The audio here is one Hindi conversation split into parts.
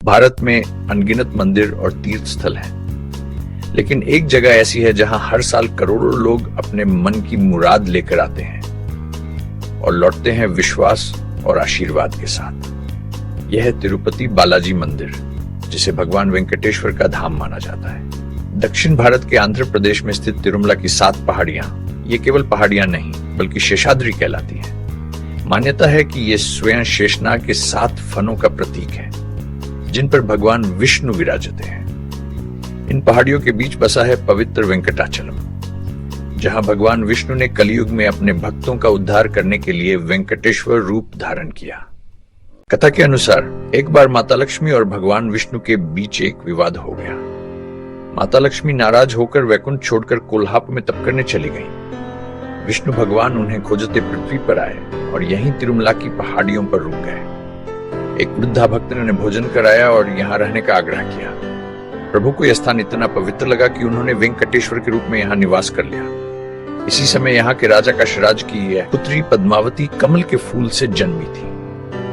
भारत में अनगिनत मंदिर और तीर्थ स्थल हैं, लेकिन एक जगह ऐसी है जहां हर साल करोड़ों लोग अपने मन की मुराद लेकर आते हैं और लौटते हैं विश्वास और आशीर्वाद के साथ। यह है तिरुपति बालाजी मंदिर, जिसे भगवान वेंकटेश्वर का धाम माना जाता है। दक्षिण भारत के आंध्र प्रदेश में स्थित तिरुमला की 7 पहाड़ियां, ये केवल पहाड़ियां नहीं बल्कि शेषाद्री कहलाती हैं। मान्यता है कि ये स्वयं शेषनाग के 7 फनों का प्रतीक है, जिन पर भगवान विष्णु विराजते हैं। इन पहाड़ियों के बीच बसा है पवित्र वेंकटाचलम, जहां भगवान विष्णु ने कलयुग में अपने भक्तों का उद्धार करने के लिए वेंकटेश्वर रूप धारण किया। कथा के अनुसार एक बार माता लक्ष्मी और भगवान विष्णु के बीच एक विवाद हो गया। माता लक्ष्मी नाराज होकर वैकुंठ छोड़कर कोल्हाप में तप करने चली गईं। विष्णु भगवान उन्हें खोजते पृथ्वी पर आए और यहीं तिरुमला की पहाड़ियों पर रुक गए। एक वृद्धा भक्त ने भोजन कराया और यहाँ रहने का आग्रह किया। प्रभु को यह स्थान इतना पवित्र लगा कि उन्होंने वेंकटेश्वर के रूप में यहाँ निवास कर लिया। इसी समय यहाँ के राजा कशराज की यह पुत्री पद्मावती कमल के फूल से जन्मी थी।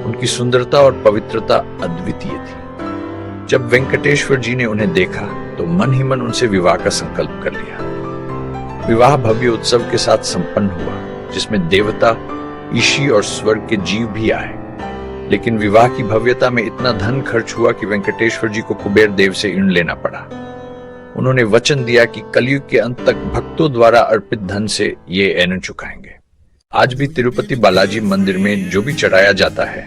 उनकी सुंदरता और पवित्रता अद्वितीय थी। जब वेंकटेश्वर जी ने उन्हें देखा तो मन ही मन उनसे विवाह का संकल्प कर लिया। विवाह भव्य उत्सव के साथ संपन्न हुआ, जिसमें देवता, ईशी और स्वर्ग के जीव भी आए। लेकिन विवाह की भव्यता में इतना धन खर्च हुआ कि वेंकटेश्वर जी को कुबेर देव से ऋण लेना पड़ा। उन्होंने वचन दिया कि कलयुग के अंत तक भक्तों द्वारा अर्पित धन से ये ऋण चुकाएंगे। आज भी तिरुपति बालाजी मंदिर में जो भी चढ़ाया जाता है,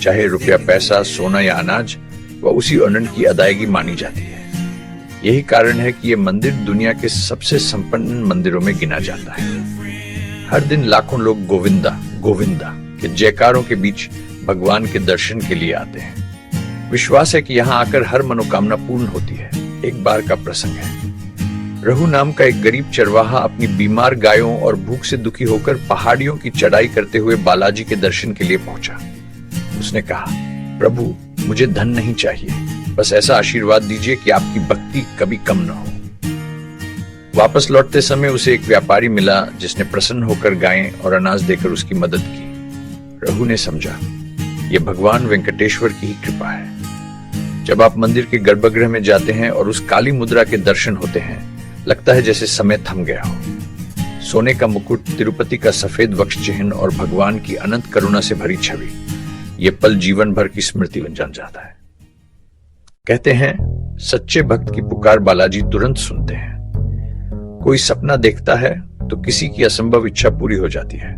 चाहे रुपया, पैसा, सोना या अनाज, वह उसी ऋण की अदायगी मानी जाती है। यही कारण है कि यह मंदिर दुनिया के सबसे संपन्न मंदिरों में गिना जाता है। हर दिन लाखों लोग गोविंदा गोविंदा के जयकारों के बीच भगवान के दर्शन के लिए आते हैं। विश्वास है कि यहाँ आकर हर मनोकामना पूर्ण होती है। एक बार का प्रसंग है। रघु नाम का एक गरीब चरवाहा अपनी बीमार गायों और भूख से दुखी होकर पहाड़ियों की चढ़ाई करते हुए बालाजी के दर्शन के लिए पहुंचा। उसने कहा, प्रभु, मुझे धन नहीं चाहिए, बस ऐसा आशीर्वाद दीजिए कि आपकी भक्ति कभी कम न हो। वापस लौटते समय उसे एक व्यापारी मिला, जिसने प्रसन्न होकर गायें और अनाज देकर उसकी मदद की। रघु ने समझा, यह भगवान वेंकटेश्वर की ही कृपा है। जब आप मंदिर के गर्भगृह में जाते हैं और उस काली मुद्रा के दर्शन होते हैं, लगता है जैसे समय थम गया हो। सोने का मुकुट, तिरुपति का सफेद वक्ष चिन्ह और भगवान की अनंत करुणा से भरी छवि, यह पल जीवन भर की स्मृति बन जाता है। कहते हैं, सच्चे भक्त की पुकार बालाजी तुरंत सुनते हैं। कोई सपना देखता है तो किसी की असंभव इच्छा पूरी हो जाती है।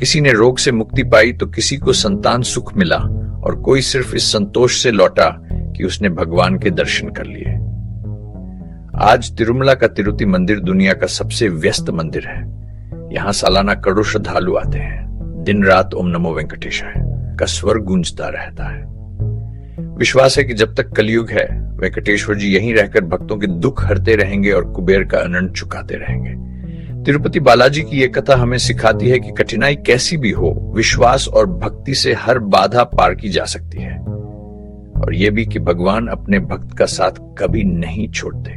किसी ने रोग से मुक्ति पाई तो किसी को संतान सुख मिला, और कोई सिर्फ इस संतोष से लौटा कि उसने भगवान के दर्शन कर लिए। आज तिरुमला का तिरुपति मंदिर दुनिया का सबसे व्यस्त मंदिर है। यहाँ सालाना करोड़ों श्रद्धालु आते हैं। दिन रात ओम नमो वेंकटेशाय का स्वर गूंजता रहता है। विश्वास है कि जब तक कलयुग है, वेंकटेश्वर जी यहीं रहकर भक्तों के दुख हरते रहेंगे और कुबेर का ऋण चुकाते रहेंगे। तिरुपति बालाजी की यह कथा हमें सिखाती है कि कठिनाई कैसी भी हो, विश्वास और भक्ति से हर बाधा पार की जा सकती है, और यह भी कि भगवान अपने भक्त का साथ कभी नहीं छोड़ते।